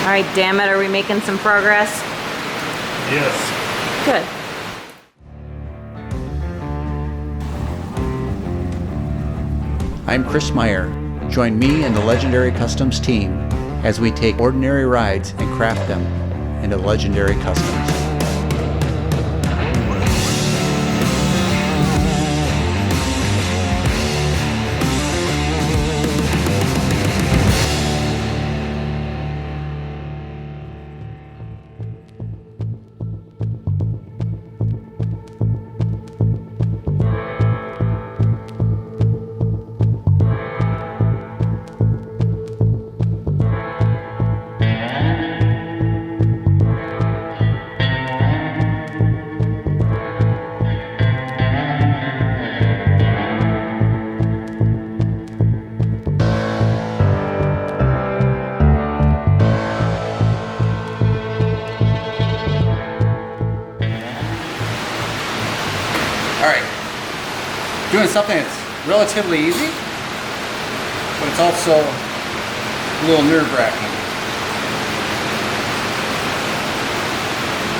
All right, damn it, are we making some progress? Yes. Good. I'm Chris Meyer. Join me and the Legendary Customs team as we take ordinary rides and craft them into legendary customs. Doing something that's relatively easy, but it's also a little nerve-wracking.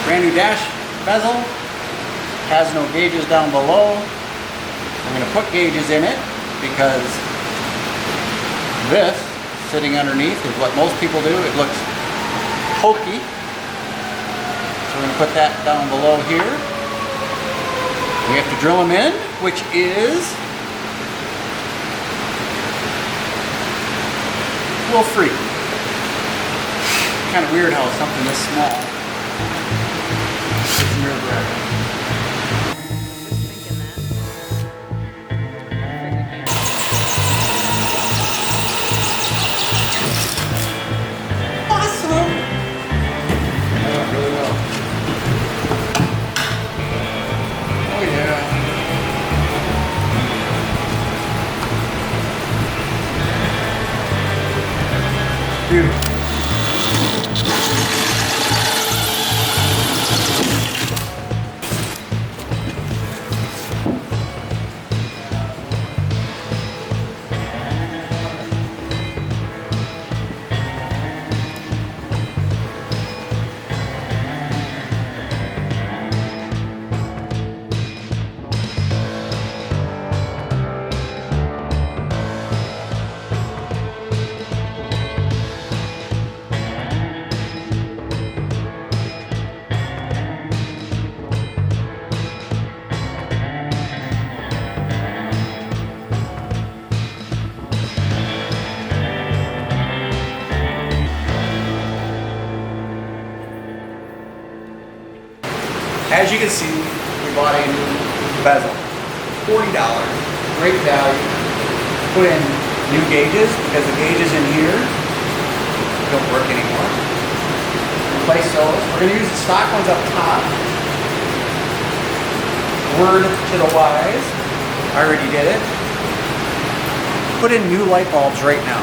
Brand new dash bezel, has no gauges down below. I'm going to put gauges in it because this sitting underneath is what most people do. It looks hokey. So we're going to put that down below here. We have to drill them in, which is a little freak. Kind of weird how something this small is nerve-wracking. Awesome! Oh, really well. Oh yeah. Beautiful. As you can see, we bought a new bezel. $40, great value. Put in new gauges because the gauges in here don't work anymore. Replace those. We're going to use the stock ones up top. Word to the wise, I already did it. Put in new light bulbs right now.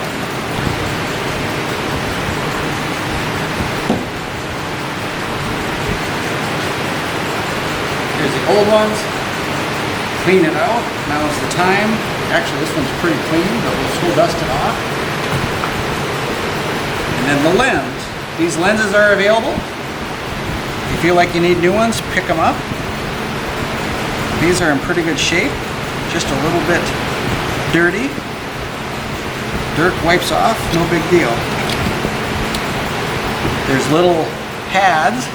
Here's the old ones. Clean it out. Now is the time. Actually, this one's pretty clean, but we'll still dust it off. And then the lens. These lenses are available. If you feel like you need new ones, pick them up. These are in pretty good shape. Just a little bit dirty. Dirt wipes off, no big deal. There's little pads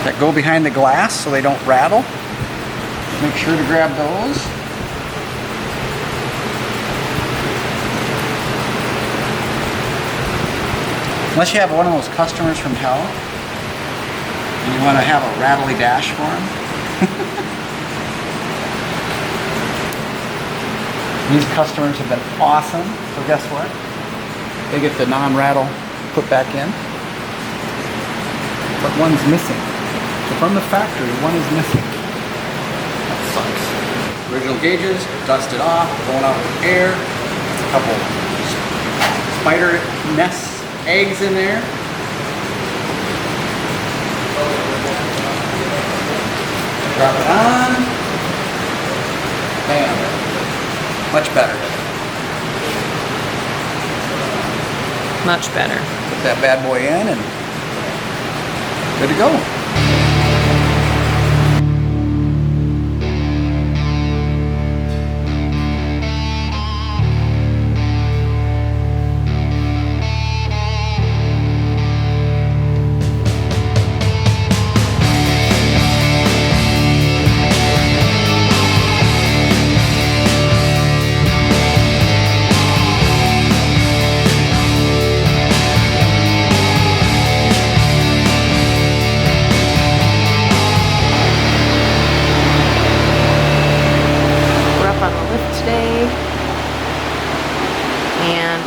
that go behind the glass so they don't rattle. Make sure to grab those. Unless you have one of those customers from hell and you want to have a rattly dash for them. These customers have been awesome, so guess what? They get the non-rattle put back in, but one's missing. So from the factory, one is missing. That sucks. Original gauges, dusted off, going out with air. A couple spider nest eggs in there. Drop it on. Bam. Much better. Much better. Put that bad boy in and good to go.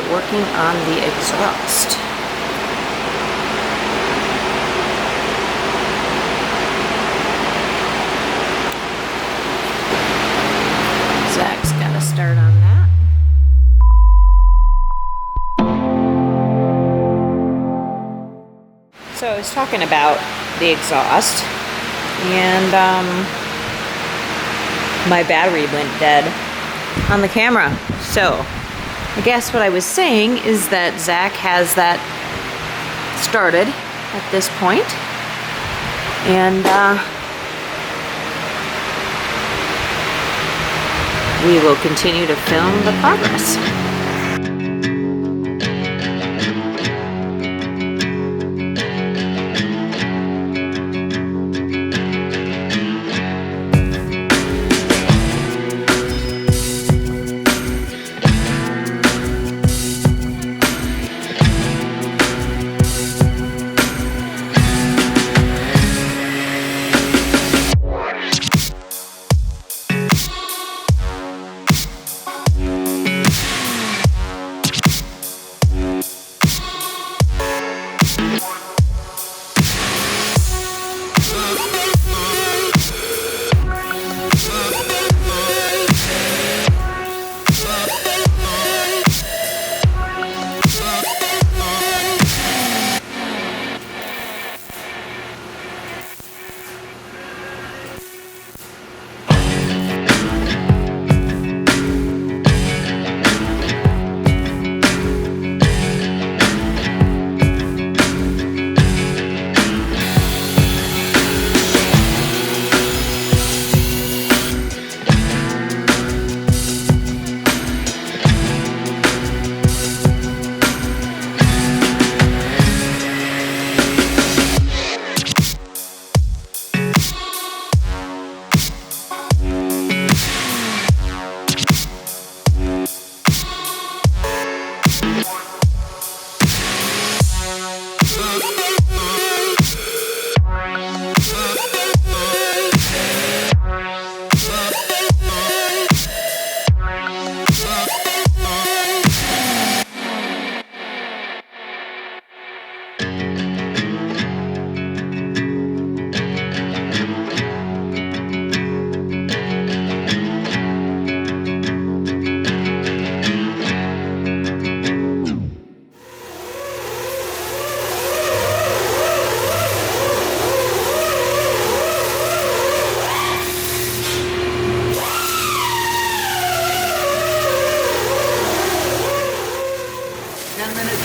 Working on the exhaust. Zach's got to start on that. So I was talking about the exhaust, and my battery went dead on the camera. So I guess what I was saying is that Zach has that started at this point, and we will continue to film the progress.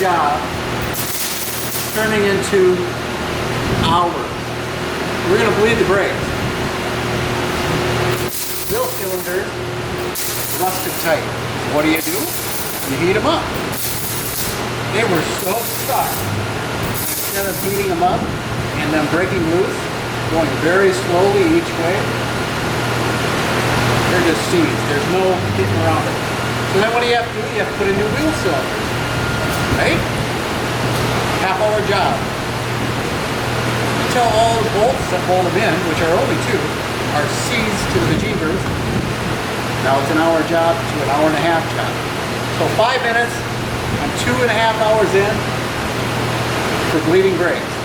Job turning into hours. We're going to bleed the brakes. Wheel cylinders rusted tight. What do? You heat them up. They were so stuck. Instead of heating them up and then breaking loose, going very slowly each way, they're just seized. There's no getting around it. So then what do? You have to put in new wheel cylinders. Right? Half-hour job. Until all the bolts that hold them in, which are only two, are seized to the jeepers. Now it's an hour job to an hour and a half job. So 5 minutes, I'm 2.5 hours in for bleeding brakes.